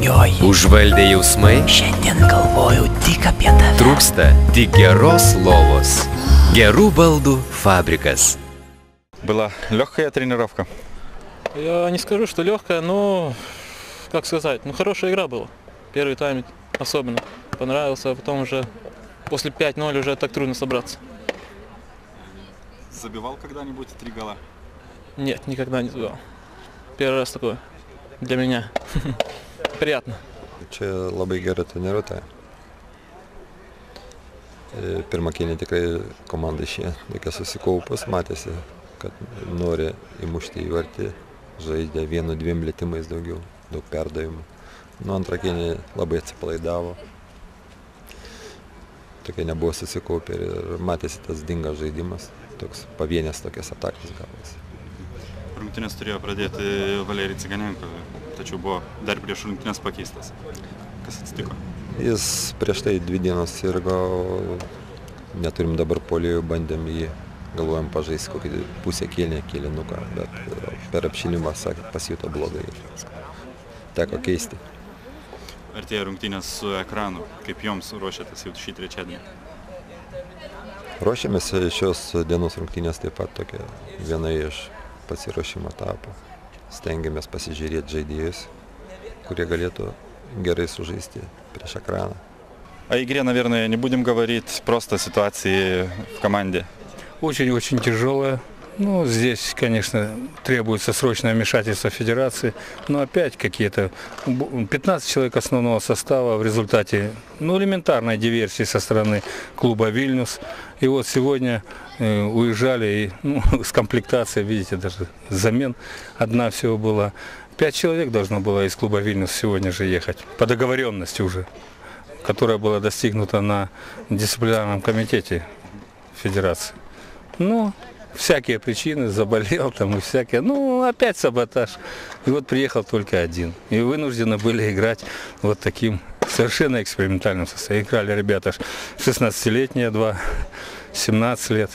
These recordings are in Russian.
svajojai. Užvaldė jausmai. Šiandien galvoju tik apie tave. Trūksta tik geros lovos. Gerų baldų fabrikas. Была легкая тренировка? Я не скажу, что легкая, но, как сказать, хорошая игра была. Первый тайм особенно понравился, а потом уже после 5-0 уже так трудно собраться. Забивал когда-нибудь 3 гола? Нет, никогда не забивал. Первый раз такое для меня. Приятно. Čia labai gera treniruotė. Pirmą kėlinį tikrai komanda išėjo tokia susikaupus, matėsi, kad nori įmušti įvartį, žaidė 1-2 lietimais daugiau, daug perdavimų. Antrą kėlinį labai atsipalaidavo, tokia nebuvo susikaupę ir matėsi tas dingas žaidimas, toks pavienės tokias atakas gavosi. Rungtynės turėjo pradėti Valerijus Ciganenko, tačiau buvo dar prieš rungtynės pakeistas. Kas atsitiko? Jis prieš tai 2 dienas sirgo, neturim dabar puolėjų, bandėm jį, galvojam pažaisti kokį pusę kėlinuką, bet per apšilimą, sakė, pasijuto blogai ir teko keisti. Artėja rungtynės su ekranu, kaip joms ruošiatės jau šį trečiadienį? Ruošiamės šios dienos rungtynės taip pat tokia viena iš pasiruošimo etapų. Stengiamės pasižiūrėti žaidėjus, kurie galėtų gerai sužaisti prieš экрана. О игре, наверное, не будем говорить, просто ситуации в команде. Очень-очень тяжелая. Здесь, конечно, требуется срочное вмешательство федерации, но опять какие-то 15 человек основного состава в результате элементарной диверсии со стороны клуба «Вильнюс». И вот сегодня уезжали, с комплектацией, видите, даже замен одна всего была. 5 человек должно было из клуба «Вильнюс» сегодня же ехать, по договоренности уже, которая была достигнута на дисциплинарном комитете федерации. Всякие причины, заболел там и всякие, опять саботаж. И вот приехал только один. И вынуждены были играть вот таким совершенно экспериментальным составом. Играли ребята 16-летние, 2, 17 лет.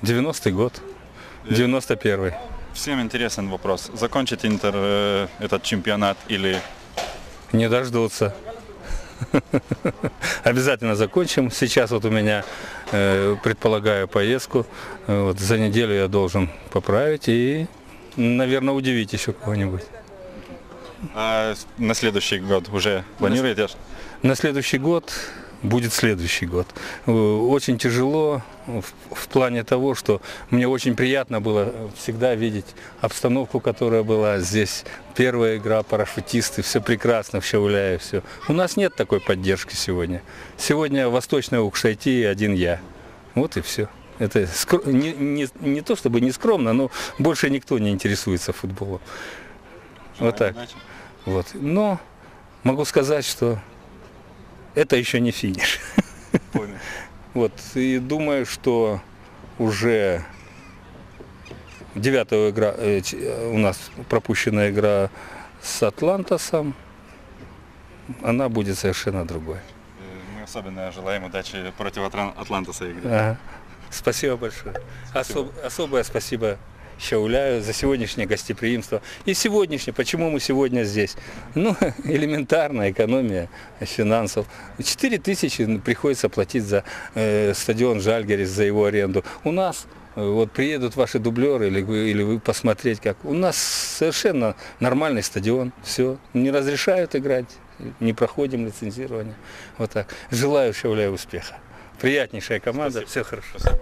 90-й год, 91-й. Всем интересен вопрос. Закончит Интер этот чемпионат или... Не дождутся. Обязательно закончим. Сейчас у меня предполагаю поездку. За неделю я должен поправить и, наверное, удивить еще кого-нибудь. А на следующий год уже планируете? На следующий год будет следующий год. Очень тяжело в плане того, что мне очень приятно было всегда видеть обстановку, которая была здесь. Первая игра, парашютисты, все прекрасно в Шауляе, все. У нас нет такой поддержки сегодня. Сегодня Восточная Укшайти, один я. Вот и все. Это не то чтобы не скромно, но больше никто не интересуется футболом. Вот так. Но могу сказать, что это еще не финиш. И думаю, что уже 9-я игра, у нас пропущенная игра с Атлантасом, она будет совершенно другой. Мы особенно желаем удачи против Атлантаса играть. Ага. Спасибо большое. Особое спасибо Шауляю за сегодняшнее гостеприимство. И сегодняшнее, почему мы сегодня здесь? Элементарная экономия финансов. 4000 приходится платить за стадион Жальгирис, за его аренду. У нас приедут ваши дублеры или вы посмотреть, как. У нас совершенно нормальный стадион. Все. Не разрешают играть, не проходим лицензирование. Вот так. Желаю Шауляю успеха. Приятнейшая команда. Спасибо. Все хорошо. Спасибо.